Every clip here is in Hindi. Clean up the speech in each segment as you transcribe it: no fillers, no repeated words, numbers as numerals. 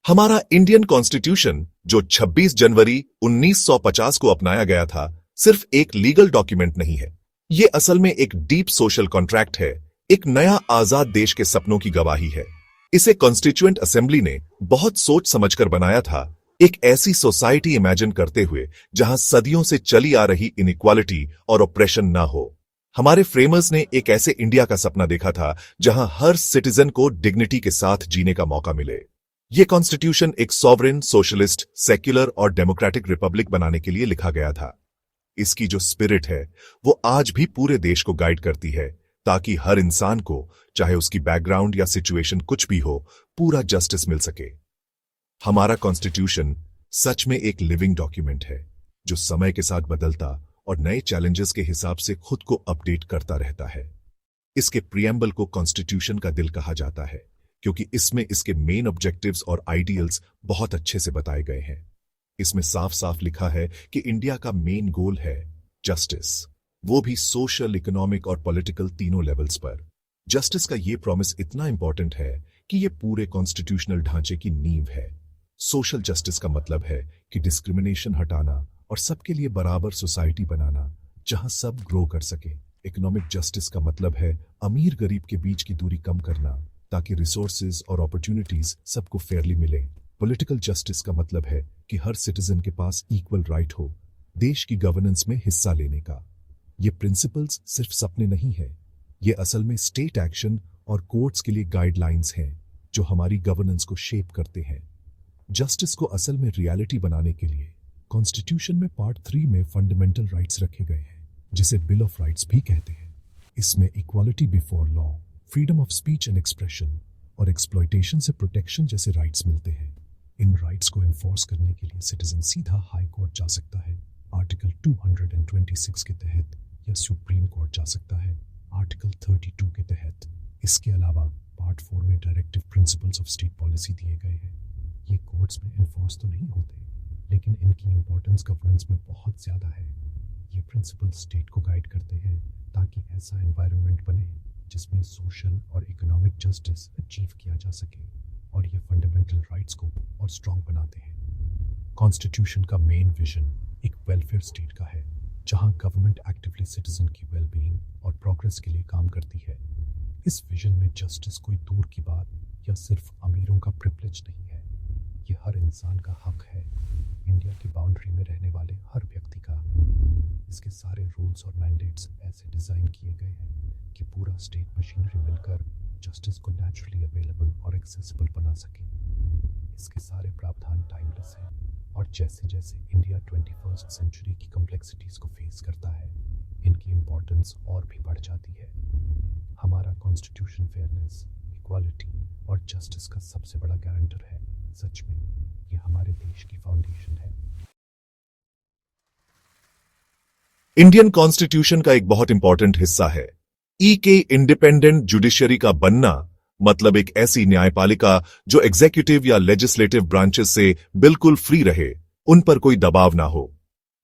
हमारा इंडियन कॉन्स्टिट्यूशन जो 26 जनवरी 1950 को अपनाया गया था, सिर्फ एक लीगल डॉक्यूमेंट नहीं है। ये असल में एक डीप सोशल कॉन्ट्रैक्ट है, एक नया आजाद देश के सपनों की गवाही है। इसे कॉन्स्टिट्यूएंट असेंबली ने बहुत सोच समझकर बनाया था, एक ऐसी सोसाइटी इमेजिन करते हुए जहां सदियों से चली आ रही इनइक्वालिटी और ऑप्रेशन ना हो। हमारे फ्रेमर्स ने एक ऐसे इंडिया का सपना देखा था जहां हर सिटीजन को डिग्निटी के साथ जीने का मौका मिले। यह कॉन्स्टिट्यूशन एक सॉवरेन, सोशलिस्ट, सेक्युलर और डेमोक्रेटिक रिपब्लिक बनाने के लिए लिखा गया था। इसकी जो स्पिरिट है वो आज भी पूरे देश को गाइड करती है, ताकि हर इंसान को, चाहे उसकी बैकग्राउंड या सिचुएशन कुछ भी हो, पूरा जस्टिस मिल सके। हमारा कॉन्स्टिट्यूशन सच में एक लिविंग डॉक्यूमेंट है जो समय के साथ बदलता और नए चैलेंजेस के हिसाब से खुद को अपडेट करता रहता है। इसके प्रियम्बल को कॉन्स्टिट्यूशन का दिल कहा जाता है क्योंकि इसमें इसके मेन ऑब्जेक्टिव्स और आइडियल्स बहुत अच्छे से बताए गए हैं। इसमें साफ साफ लिखा है कि इंडिया का मेन गोल है जस्टिस, वो भी सोशल, इकोनॉमिक और पॉलिटिकल तीनों लेवल्स पर। जस्टिस का ये प्रॉमिस इतना इंपॉर्टेंट है कि ये पूरे कॉन्स्टिट्यूशनल ढांचे की नींव है। सोशल जस्टिस का मतलब है कि डिस्क्रिमिनेशन हटाना और सबके लिए बराबर सोसाइटी बनाना जहां सब ग्रो कर सके। इकोनॉमिक जस्टिस का मतलब है अमीर गरीब के बीच की दूरी कम करना ताकि रिसोर्सेज और अपॉर्चुनिटीज सबको फेयरली मिले। पॉलिटिकल जस्टिस का मतलब है कि हर सिटीजन के पास इक्वल राइट हो देश की गवर्नेंस में हिस्सा लेने का। ये प्रिंसिपल्स सिर्फ सपने नहीं है, ये असल में स्टेट एक्शन और कोर्ट्स के लिए गाइडलाइंस हैं जो हमारी गवर्नेंस को शेप करते हैं। जस्टिस को असल में रियलिटी बनाने के लिए कॉन्स्टिट्यूशन में पार्ट 3 में फंडामेंटल राइट्स रखे गए हैं, जिसे बिल ऑफ राइट्स भी कहते हैं। इसमें equality before law, freedom of speech and expression और एक्सप्लॉयटेशन से प्रोटेक्शन जैसे राइट्स मिलते हैं। इन राइट्स को एनफोर्स करने के लिए सिटीजन सीधा हाई कोर्ट जा सकता है, आर्टिकल 226 के तहत, या सुप्रीम कोर्ट जा सकता है, आर्टिकल 32 के तहत। इसके अलावा पार्ट 4 में directive principles of state policy दिए गए हैं। ये कोर्ट्स में एनफोर्स तो नहीं होते, लेकिन इनकी इंपॉर्टेंस गवर्नेंस में बहुत ज़्यादा है। ये प्रिंसिपल्स स्टेट को गाइड करते हैं ताकि ऐसा एनवायरनमेंट बने जिसमें सोशल और इकोनॉमिक जस्टिस अचीव किया जा सके, और ये फंडामेंटल राइट्स को और स्ट्रॉन्ग बनाते हैं। कॉन्स्टिट्यूशन का मेन विजन एक वेलफेयर स्टेट का है, जहां गवर्नमेंट एक्टिवली सिटीजन की वेलबीइंग और प्रोग्रेस के लिए काम करती है। इस विजन में जस्टिस कोई दूर की बात या सिर्फ अमीरों का प्रिविलेज नहीं है, ये हर इंसान का हक है, इंडिया की बाउंड्री में रहने वाले हर व्यक्ति का। इसके सारे रूल्स और मैंडेट्स ऐसे डिज़ाइन किए गए हैं कि पूरा स्टेट मशीनरी मिलकर जस्टिस को नेचुरली अवेलेबल और एक्सेसिबल बना सके। इसके सारे प्रावधान टाइमलेस हैं, और जैसे जैसे इंडिया 21st सेंचुरी की कॉम्प्लेक्सिटीज़ को फेस करता है, इनकी इम्पोर्टेंस और भी बढ़ जाती है। हमारा कॉन्स्टिट्यूशन फेयरनेस, इक्वालिटी और जस्टिस का सबसे बड़ा गारंटर है। सच में ये हमारे देश की फाउंडेशन है। इंडियन कॉन्स्टिट्यूशन का एक बहुत इंपॉर्टेंट हिस्सा है ई के इंडिपेंडेंट जुडिशरी का बनना, मतलब एक ऐसी न्यायपालिका जो एग्जीक्यूटिव या लेजिस्लेटिव ब्रांचेस से बिल्कुल फ्री रहे, उन पर कोई दबाव ना हो।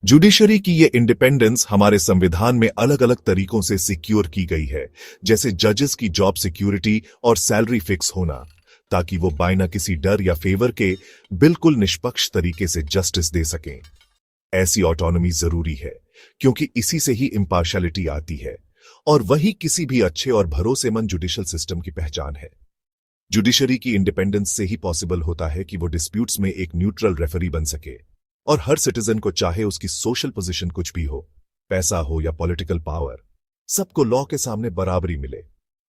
जुडिशरी की ये इंडिपेंडेंस हमारे संविधान में अलग अलग तरीकों से सिक्योर की गई है, जैसे जजेस की जॉब सिक्योरिटी और सैलरी फिक्स होना, ताकि वो बिना किसी डर या फेवर के बिल्कुल निष्पक्ष तरीके से जस्टिस दे सकें। ऐसी ऑटोनॉमी जरूरी है क्योंकि इसी से ही इंपार्शियलिटी आती है, और वही किसी भी अच्छे और भरोसेमंद जुडिशियल सिस्टम की पहचान है। जुडिशरी की इंडिपेंडेंस से ही पॉसिबल होता है कि वो डिस्प्यूट्स में एक न्यूट्रल रेफरी बन सके, और हर सिटीजन को, चाहे उसकी सोशल पोजीशन कुछ भी हो, पैसा हो या पॉलिटिकल पावर, सबको लॉ के सामने बराबरी मिले।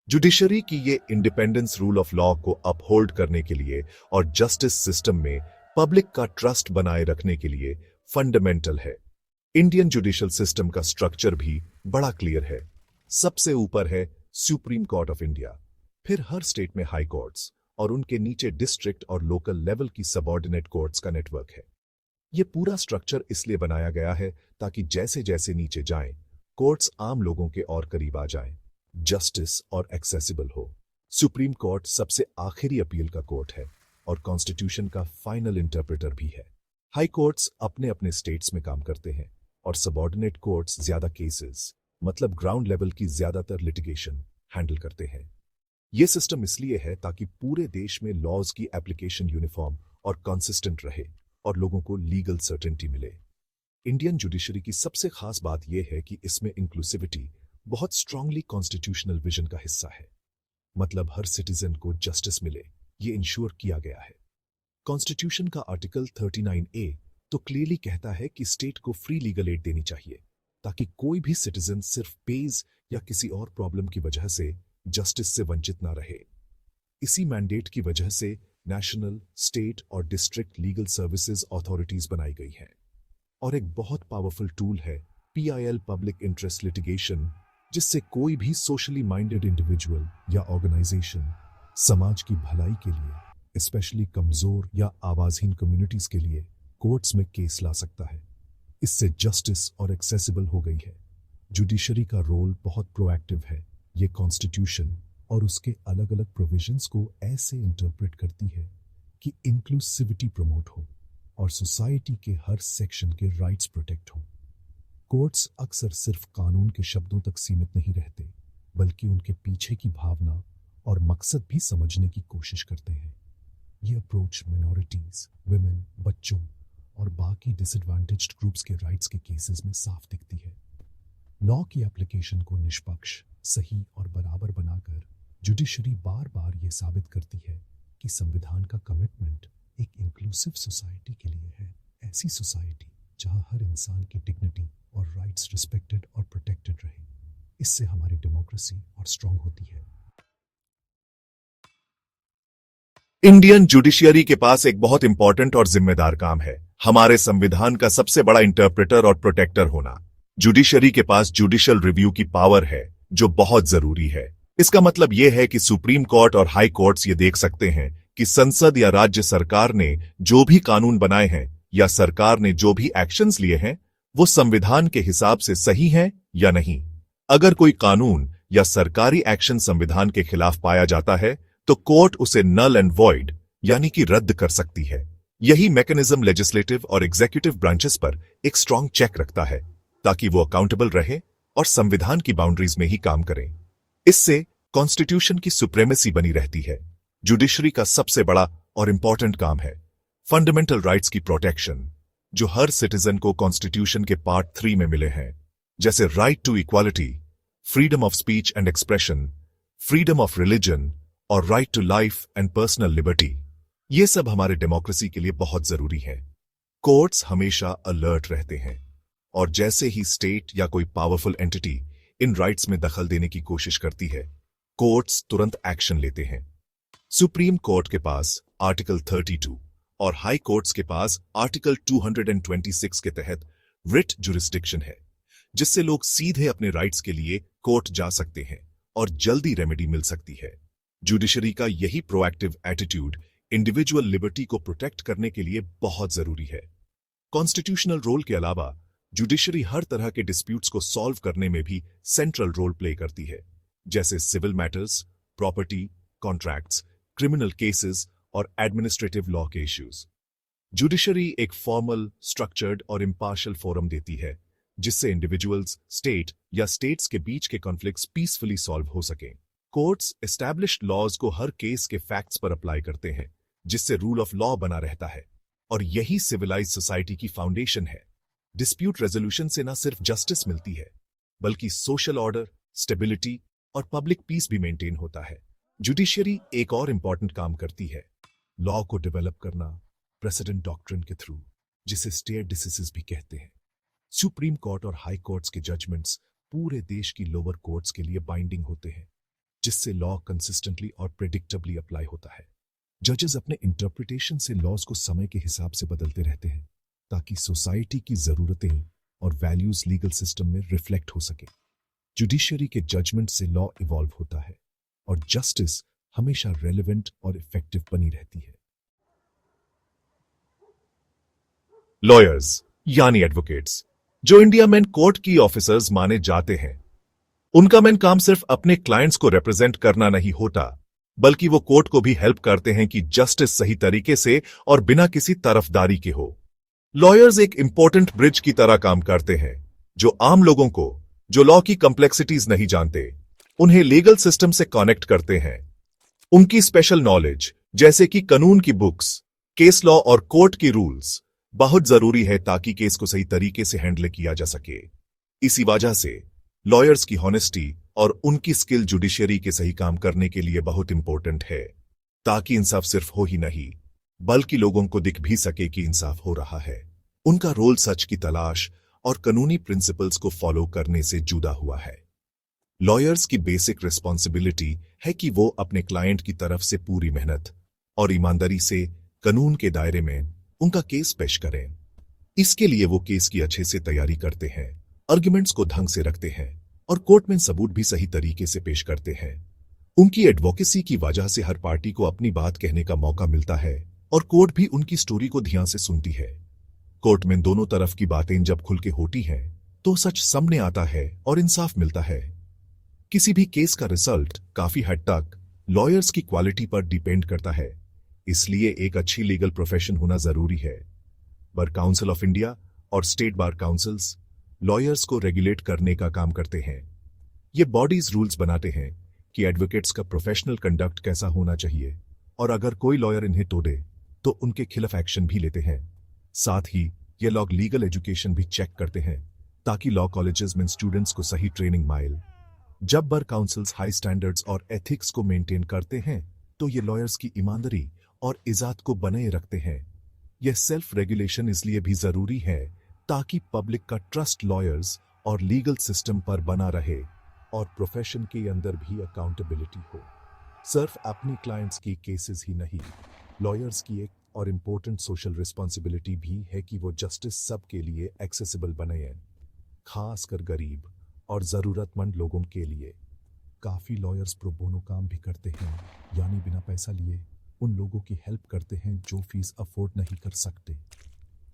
जुडिशरी की ये इंडिपेंडेंस रूल ऑफ लॉ को अपहोल्ड करने के लिए और जस्टिस सिस्टम में पब्लिक का ट्रस्ट बनाए रखने के लिए फंडामेंटल है। इंडियन जुडिशियल सिस्टम का स्ट्रक्चर भी बड़ा क्लियर है। सबसे ऊपर है सुप्रीम कोर्ट ऑफ इंडिया, फिर हर स्टेट में हाई कोर्ट्स, और उनके नीचे डिस्ट्रिक्ट और लोकल लेवल की सबऑर्डिनेट कोर्ट्स का नेटवर्क है। यह पूरा स्ट्रक्चर इसलिए बनाया गया है ताकि जैसे जैसे नीचे जाएं, कोर्ट्स आम लोगों के और करीब आ जाएं, जस्टिस और एक्सेसिबल हो। सुप्रीम कोर्ट सबसे आखिरी अपील का कोर्ट है और कॉन्स्टिट्यूशन का फाइनल इंटरप्रेटर भी है। हाई कोर्ट्स अपने अपने स्टेट्स में काम करते हैं, और सबऑर्डिनेट कोर्ट्स ज्यादा केसेस, मतलब ग्राउंड लेवल की ज्यादातर लिटिगेशन हैंडल करते हैं। यह सिस्टम इसलिए है ताकि पूरे देश में लॉज की एप्लीकेशन यूनिफॉर्म और कंसिस्टेंट रहे और लोगों को लीगल सर्टेनिटी मिले। इंडियन जुडिशरी की सबसे खास बात यह है कि इसमें इंक्लूसिविटी बहुत स्ट्रांगली कॉन्स्टिट्यूशनल विजन का हिस्सा है। मतलब हर सिटीजन को जस्टिस मिले, ये इंश्योर किया गया है। कॉन्स्टिट्यूशन का आर्टिकल 39A तो क्लियरली कहता है कि स्टेट को फ्री लीगल एड देनी चाहिए ताकि कोई भी सिटीजन सिर्फ पेज या किसी और प्रॉब्लम की वजह से जस्टिस से वंचित ना रहे। इसी मैंडेट की वजह से नेशनल, स्टेट और डिस्ट्रिक्ट लीगल सर्विसेज अथॉरिटीज बनाई गई हैं। और एक बहुत पावरफुल टूल है PIL पब्लिक इंटरेस्ट लिटिगेशन, जिससे कोई भी सोशली माइंडेड इंडिविजुअल या ऑर्गेनाइजेशन समाज की भलाई के लिए, स्पेशली कमजोर या आवाजहीन कम्युनिटीज के लिए कोर्ट्स में केस ला सकता है। इससे जस्टिस और एक्सेसिबल हो गई है। जुडिशरी का रोल बहुत प्रोएक्टिव है। ये कॉन्स्टिट्यूशन और उसके अलग अलग प्रोविजंस को ऐसे इंटरप्रेट करती है कि इंक्लूसिविटी प्रमोट हो और सोसाइटी के हर सेक्शन के राइट्स प्रोटेक्ट हो। कोर्ट्स अक्सर सिर्फ कानून के शब्दों तक सीमित नहीं रहते, बल्कि उनके पीछे की भावना और मकसद भी समझने की कोशिश करते हैं। ये अप्रोच मिनॉरिटीज, विमेन, बच्चों और बाकी डिसएडवांटेज्ड ग्रुप्स के राइट्स के केसेस में साफ दिखती है। लॉ की एप्लीकेशन को निष्पक्ष, सही और बराबर बनाकर जुडिशरी बार बार ये साबित करती है कि संविधान का कमिटमेंट एक इंक्लूसिव सोसाइटी के लिए है। ऐसी सोसाइटी जहां हर इंसान की डिग्निटी और राइट्स रिस्पेक्टेड और प्रोटेक्टेड रहे। इससे हमारी डेमोक्रेसी और स्ट्रांग होती है। इंडियन जुडिशियरी के पास एक बहुत इंपॉर्टेंट और जिम्मेदार काम है, हमारे संविधान का सबसे बड़ा इंटरप्रेटर और प्रोटेक्टर होना। जुडिशरी के पास जुडिशियल रिव्यू की पावर है, जो बहुत जरूरी है। इसका मतलब यह है कि सुप्रीम कोर्ट और हाई कोर्ट्स ये देख सकते हैं कि संसद या राज्य सरकार ने जो भी कानून बनाए हैं या सरकार ने जो भी एक्शंस लिए हैं, वो संविधान के हिसाब से सही हैं या नहीं। अगर कोई कानून या सरकारी एक्शन संविधान के खिलाफ पाया जाता है, तो कोर्ट उसे नल एंड वॉइड यानी कि रद्द कर सकती है। यही मैकेनिज्म लेजिस्लेटिव और एग्जीक्यूटिव ब्रांचेस पर एक स्ट्रांग चेक रखता है, ताकि वो अकाउंटेबल रहे और संविधान की बाउंड्रीज में ही काम करें। इससे कॉन्स्टिट्यूशन की सुप्रीमेसी बनी रहती है। जुडिशरी का सबसे बड़ा और इंपॉर्टेंट काम है फंडामेंटल राइट्स की प्रोटेक्शन, जो हर सिटीजन को कॉन्स्टिट्यूशन के पार्ट 3 में मिले हैं, जैसे right to equality, freedom of speech and expression, freedom of religion और right to life and personal liberty. ये सब हमारे डेमोक्रेसी के लिए बहुत जरूरी है। कोर्ट्स हमेशा अलर्ट रहते हैं और जैसे ही स्टेट या कोई पावरफुल एंटिटी इन राइट्स में दखल देने की कोशिश करती है, कोर्ट्स तुरंत एक्शन लेते हैं। सुप्रीम कोर्ट के पास आर्टिकल 32 और हाई कोर्ट्स के पास आर्टिकल 226 के तहत रिट जुरिस्डिक्शन है, जिससे लोग सीधे अपने राइट्स के लिए कोर्ट जा सकते हैं और जल्दी रेमेडी मिल सकती है। जुडिशरी का यही प्रोएक्टिव एटीट्यूड इंडिविजुअल लिबर्टी को प्रोटेक्ट करने के लिए बहुत जरूरी है। कॉन्स्टिट्यूशनल रोल के अलावा जुडिशरी हर तरह के डिस्प्यूट्स को सॉल्व करने में भी सेंट्रल रोल प्ले करती है, जैसे civil matters, property, contracts, criminal cases और एडमिनिस्ट्रेटिव लॉ के इश्यूज। जुडिशरी एक फॉर्मल, स्ट्रक्चर्ड और इम्पार्शियल फोरम देती है, जिससे इंडिविजुअल्स, स्टेट या स्टेट्स के बीच के कॉन्फ्लिक्ट्स पीसफुली सॉल्व हो सकें। कोर्ट्स एस्टैब्लिश्ड लॉज को हर केस के फैक्ट्स पर अप्लाई करते हैं, जिससे रूल ऑफ लॉ बना रहता है, और यही सिविलाइज सोसाइटी की फाउंडेशन है। डिस्प्यूट रेजोल्यूशन से न सिर्फ जस्टिस मिलती है, बल्कि सोशल ऑर्डर, स्टेबिलिटी और पब्लिक पीस भी मेंटेन होता है। जुडिशरी एक और इंपॉर्टेंट काम करती है, लॉ को डेवलप करना प्रेसिडेंट डॉक्ट्रिन के थ्रू, जिसे स्टेयर डिसीजंस भी कहते हैं। सुप्रीम कोर्ट और हाई कोर्ट्स के जजमेंट्स पूरे देश की लोअर कोर्ट्स के लिए बाइंडिंग होते हैं, जिससे लॉ कंसिस्टेंटली और प्रेडिक्टेबली अप्लाई होता है। जजेस अपने इंटरप्रिटेशन से लॉज को समय के हिसाब से बदलते रहते हैं, ताकि सोसाइटी की जरूरतें और वैल्यूज लीगल सिस्टम में रिफ्लेक्ट हो सके। जुडिशरी के जजमेंट से लॉ इवॉल्व होता है और जस्टिस हमेशा रेलेवेंट और इफेक्टिव बनी रहती है। लॉयर्स यानी एडवोकेट्स, जो इंडिया में कोर्ट की ऑफिसर्स माने जाते हैं, उनका मेन काम सिर्फ अपने क्लाइंट्स को रिप्रेजेंट करना नहीं होता, बल्कि वो कोर्ट को भी हेल्प करते हैं कि जस्टिस सही तरीके से और बिना किसी तरफदारी के हो। लॉयर्स एक इंपॉर्टेंट ब्रिज की तरह काम करते हैं, जो आम लोगों को, जो लॉ की कॉम्प्लेक्सिटीज नहीं जानते, उन्हें लीगल सिस्टम से कनेक्ट करते हैं। उनकी स्पेशल नॉलेज, जैसे कि कानून की बुक्स, केस लॉ और कोर्ट के रूल्स बहुत जरूरी है ताकि केस को सही तरीके से हैंडल किया जा सके। इसी वजह से लॉयर्स की हॉनेस्टी और उनकी स्किल जुडिशरी के सही काम करने के लिए बहुत इंपॉर्टेंट है, ताकि इंसाफ सिर्फ हो ही नहीं बल्कि लोगों को दिख भी सके कि इंसाफ हो रहा है। उनका रोल सच की तलाश और कानूनी प्रिंसिपल्स को फॉलो करने से जुड़ा हुआ है। लॉयर्स की बेसिक रिस्पॉन्सिबिलिटी है कि वो अपने क्लाइंट की तरफ से पूरी मेहनत और ईमानदारी से कानून के दायरे में उनका केस पेश करें। इसके लिए वो केस की अच्छे से तैयारी करते हैं, आर्ग्यूमेंट्स को ढंग से रखते हैं और कोर्ट में सबूत भी सही तरीके से पेश करते हैं। उनकी एडवोकेसी की वजह से हर पार्टी को अपनी बात कहने का मौका मिलता है और कोर्ट भी उनकी स्टोरी को ध्यान से सुनती है। कोर्ट में दोनों तरफ की बातें जब खुल के होती हैं तो सच सामने आता है और इंसाफ मिलता है। किसी भी केस का रिजल्ट काफी हद तक लॉयर्स की क्वालिटी पर डिपेंड करता है, इसलिए एक अच्छी लीगल प्रोफेशन होना जरूरी है। बार काउंसिल ऑफ इंडिया और स्टेट बार काउंसिल्स लॉयर्स को रेगुलेट करने का काम करते हैं। ये बॉडीज रूल्स बनाते हैं कि एडवोकेट्स का प्रोफेशनल कंडक्ट कैसा होना चाहिए और अगर कोई लॉयर इन्हें तोड़े तो उनके खिलाफ एक्शन भी लेते हैं। साथ ही ये लोग लीगल एजुकेशन भी चेक करते हैं ताकि लॉ कॉलेजेस में स्टूडेंट्स को सही ट्रेनिंग मिले। जब बार काउंसिल्स हाई स्टैंडर्ड्स और एथिक्स को मेंटेन करते हैं तो ये लॉयर्स की ईमानदारी और इज्जत को बनाए रखते हैं। यह सेल्फ रेगुलेशन इसलिए भी जरूरी है ताकि पब्लिक का ट्रस्ट लॉयर्स और लीगल सिस्टम पर बना रहे और प्रोफेशन के अंदर भी अकाउंटेबिलिटी हो। सिर्फ अपनी क्लाइंट्स की केसेस ही नहीं, लॉयर्स की एक और इम्पोर्टेंट सोशल रिस्पॉन्सिबिलिटी भी है कि वो जस्टिस सबके लिए एक्सेसिबल बनाए, खासकर गरीब और ज़रूरतमंद लोगों के लिए। काफ़ी लॉयर्स प्रो बोनो काम भी करते हैं, यानी बिना पैसा लिए उन लोगों की हेल्प करते हैं जो फीस अफोर्ड नहीं कर सकते।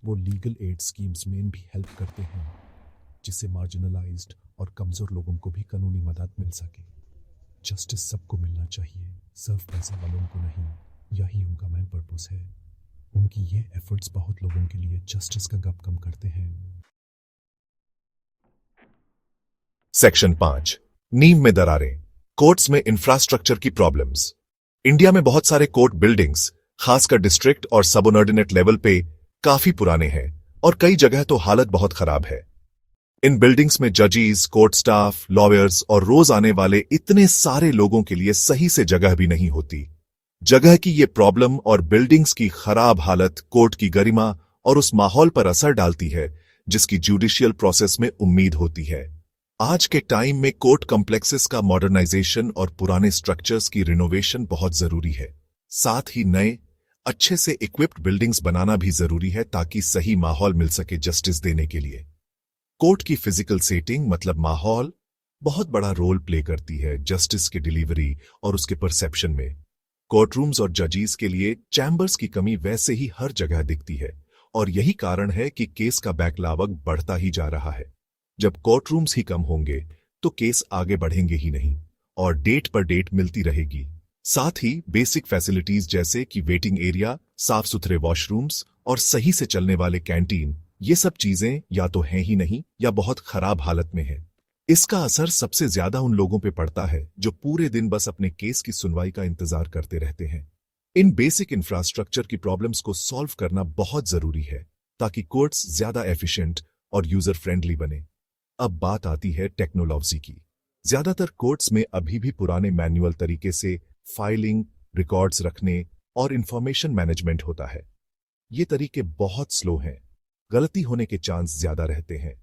वो लीगल एड स्कीम्स में भी हेल्प करते हैं जिससे मार्जिनलाइज्ड और कमज़ोर लोगों को भी कानूनी मदद मिल सके। जस्टिस सबको मिलना चाहिए, सिर्फ पैसे वालों को नहीं। यही उनका मेन पर्पस है। उनकी ये एफर्ट्स बहुत लोगों के लिए जस्टिस का गप कम करते हैं। सेक्शन 5, नींव में दरारें, कोर्ट्स में इंफ्रास्ट्रक्चर की प्रॉब्लम्स। इंडिया में बहुत सारे कोर्ट बिल्डिंग्स, खासकर डिस्ट्रिक्ट और सबऑर्डिनेट लेवल पे, काफी पुराने हैं और कई जगह तो हालत बहुत खराब है। इन बिल्डिंग्स में जजेस, कोर्ट स्टाफ, लॉयर्स और रोज आने वाले इतने सारे लोगों के लिए सही से जगह भी नहीं होती। जगह की ये प्रॉब्लम और बिल्डिंग्स की खराब हालत कोर्ट की गरिमा और उस माहौल पर असर डालती है जिसकी जुडिशियल प्रोसेस में उम्मीद होती है। आज के टाइम में कोर्ट कॉम्प्लेक्सेस का मॉडर्नाइजेशन और पुराने स्ट्रक्चर्स की रिनोवेशन बहुत जरूरी है। साथ ही नए अच्छे से इक्विप्ड बिल्डिंग्स बनाना भी जरूरी है ताकि सही माहौल मिल सके जस्टिस देने के लिए। कोर्ट की फिजिकल सेटिंग मतलब माहौल बहुत बड़ा रोल प्ले करती है जस्टिस की डिलीवरी और उसके परसेप्शन में। कोर्ट रूम्स और जजेस के लिए चैम्बर्स की कमी वैसे ही हर जगह दिखती है और यही कारण है कि केस का बैकलॉग बढ़ता ही जा रहा है। जब कोर्ट रूम्स ही कम होंगे तो केस आगे बढ़ेंगे ही नहीं और डेट पर डेट मिलती रहेगी। साथ ही बेसिक फैसिलिटीज जैसे कि वेटिंग एरिया, साफ सुथरे वॉशरूम्स और सही से चलने वाले कैंटीन, ये सब चीजें या तो हैं ही नहीं या बहुत खराब हालत में है। इसका असर सबसे ज्यादा उन लोगों पे पड़ता है जो पूरे दिन बस अपने केस की सुनवाई का इंतजार करते रहते हैं। इन बेसिक इंफ्रास्ट्रक्चर की प्रॉब्लम्स को सॉल्व करना बहुत जरूरी है ताकि कोर्ट्स ज्यादा एफिशिएंट और यूजर फ्रेंडली बने। अब बात आती है टेक्नोलॉजी की। ज्यादातर कोर्ट्स में अभी भी पुराने मैनुअल तरीके से फाइलिंग, रिकॉर्ड्स रखने और इंफॉर्मेशन मैनेजमेंट होता है। ये तरीके बहुत स्लो हैं, गलती होने के चांस ज्यादा रहते हैं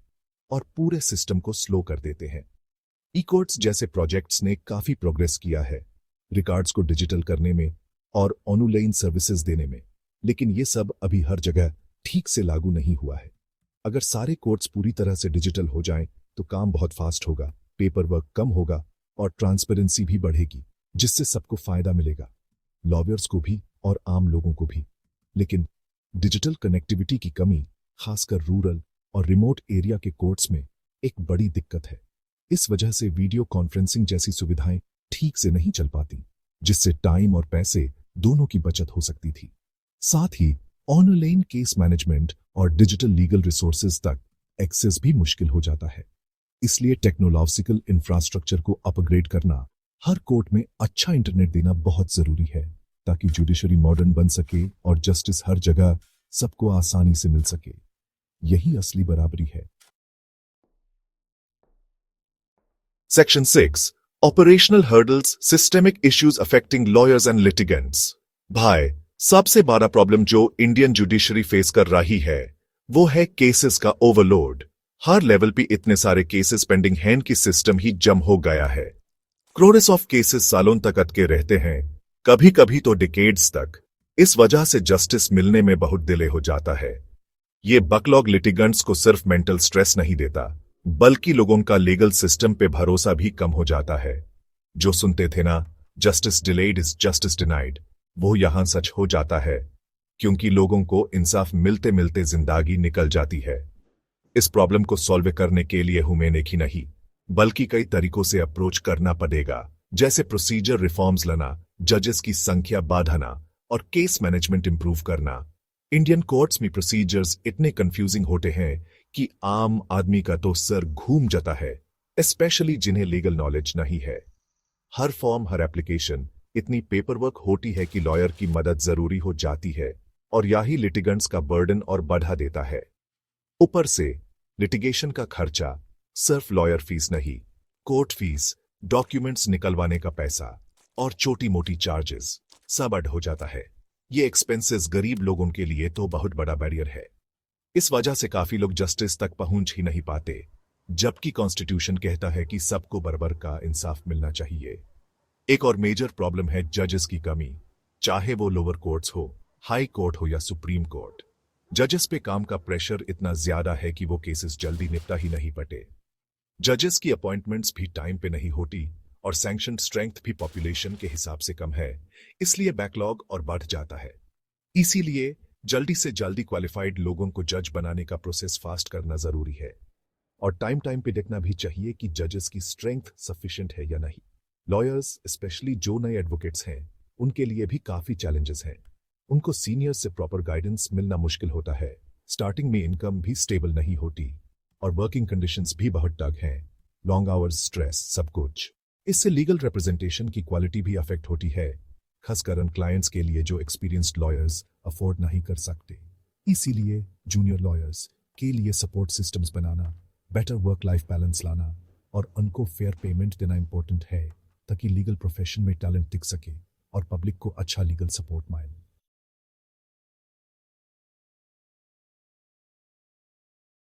और पूरे सिस्टम को स्लो कर देते हैं। ई कोर्ट्स जैसे प्रोजेक्ट्स ने काफी प्रोग्रेस किया है रिकॉर्ड्स को डिजिटल करने में और ऑनलाइन सर्विसेज देने में, लेकिन ये सब अभी हर जगह ठीक से लागू नहीं हुआ है। अगर सारे कोर्ट्स पूरी तरह से डिजिटल हो जाएं तो काम बहुत फास्ट होगा, पेपर वर्क कम होगा और ट्रांसपेरेंसी भी बढ़ेगी, जिससे सबको फायदा मिलेगा, लॉयर्स को भी और आम लोगों को भी। लेकिन डिजिटल कनेक्टिविटी की कमी खासकर रूरल और रिमोट एरिया के कोर्ट्स में एक बड़ी दिक्कत है। इस वजह से वीडियो कॉन्फ्रेंसिंग जैसी सुविधाएं ठीक से नहीं चल पाती, जिससे टाइम और पैसे दोनों की बचत हो सकती थी। साथ ही ऑनलाइन केस मैनेजमेंट और डिजिटल लीगल रिसोर्सेज तक एक्सेस भी मुश्किल हो जाता है। इसलिए टेक्नोलॉजिकल इंफ्रास्ट्रक्चर को अपग्रेड करना, हर कोर्ट में अच्छा इंटरनेट देना बहुत जरूरी है ताकि जुडिशरी मॉडर्न बन सके और जस्टिस हर जगह सबको आसानी से मिल सके। यही असली बराबरी है। Section 6 operational hurdles, systemic issues affecting lawyers and litigants. भाई, सबसे बड़ा प्रॉब्लम जो इंडियन जुडिशरी फेस कर रही है वो है केसेस का ओवरलोड। हर लेवल पे इतने सारे केसेस पेंडिंग हैं कि सिस्टम ही जम हो गया है। क्रोरेस ऑफ केसेस सालों तक अटके रहते हैं, कभी कभी तो डिकेड्स तक। इस वजह से जस्टिस मिलने में बहुत डिले हो जाता है। ये बकलॉग लिटिगेंट्स को सिर्फ मेंटल स्ट्रेस नहीं देता, बल्कि लोगों का लीगल सिस्टम पे भरोसा भी कम हो जाता है। जो सुनते थे ना, justice delayed is justice denied, वो यहां सच हो जाता है, क्योंकि लोगों को इंसाफ मिलते मिलते जिंदगी निकल जाती है। इस प्रॉब्लम को सॉल्व करने के लिए हमें एक ही नहीं बल्कि कई तरीकों से अप्रोच करना पड़ेगा, जैसे प्रोसीजर रिफॉर्म्स लाना, जजेस की संख्या बढ़ाना और केस मैनेजमेंट इंप्रूव करना। इंडियन कोर्ट्स में प्रोसीजर्स इतने कंफ्यूजिंग होते हैं कि आम आदमी का तो सर घूम जाता है, स्पेशली जिन्हें लीगल नॉलेज नहीं है। हर फॉर्म, हर एप्लीकेशन इतनी पेपरवर्क होती है कि लॉयर की मदद जरूरी हो जाती है, और यही लिटिगेंट्स का बर्डन और बढ़ा देता है। ऊपर से लिटिगेशन का खर्चा, सिर्फ लॉयर फीस नहीं, कोर्ट फीस, डॉक्यूमेंट्स निकलवाने का पैसा और छोटी मोटी चार्जेस सब ऐड हो जाता है। ये एक्सपेंसेस गरीब लोगों के लिए तो बहुत बड़ा बैरियर है। इस वजह से काफी लोग जस्टिस तक पहुंच ही नहीं पाते, जबकि कॉन्स्टिट्यूशन कहता है कि सबको बराबर का इंसाफ मिलना चाहिए। एक और मेजर प्रॉब्लम है जजेस की कमी, चाहे वो लोअर कोर्ट्स हो, हाई कोर्ट हो या सुप्रीम कोर्ट। जजेस पे काम का प्रेशर इतना ज्यादा है कि वो केसेस जल्दी निपटा ही नहीं पाते। जजेस की अपॉइंटमेंट्स भी टाइम पे नहीं होती और सैंक्शन स्ट्रेंथ भी पॉपुलेशन के हिसाब से कम है, इसलिए बैकलॉग और बढ़ जाता है। इसीलिए जल्दी से जल्दी क्वालिफाइड लोगों को जज बनाने का प्रोसेस फास्ट करना जरूरी है, और टाइम पे देखना भी चाहिए कि जजेस की स्ट्रेंथ सफिशिएंट है या नहीं। लॉयर्स, स्पेशली जो नए एडवोकेट्स हैं, उनके लिए भी काफी चैलेंजेस हैं। उनको सीनियर्स से प्रॉपर गाइडेंस मिलना मुश्किल होता है, स्टार्टिंग में इनकम भी स्टेबल नहीं होती और वर्किंग कंडीशंस भी बहुत टफ हैं, लॉन्ग आवर्स, स्ट्रेस, सब कुछ। इससे लीगल रिप्रेजेंटेशन की क्वालिटी भी अफेक्ट होती है, खासकर उन क्लाइंट्स के लिए जो एक्सपीरियंस्ड लॉयर्स अफोर्ड नहीं कर सकते। इसीलिए जूनियर लॉयर्स के लिए सपोर्ट सिस्टम्स बनाना, बेटर वर्क लाइफ बैलेंस लाना और उनको फेयर पेमेंट देना इंपॉर्टेंट है, ताकि लीगल प्रोफेशन में टैलेंट दिख सके और पब्लिक को अच्छा लीगल सपोर्ट मिले।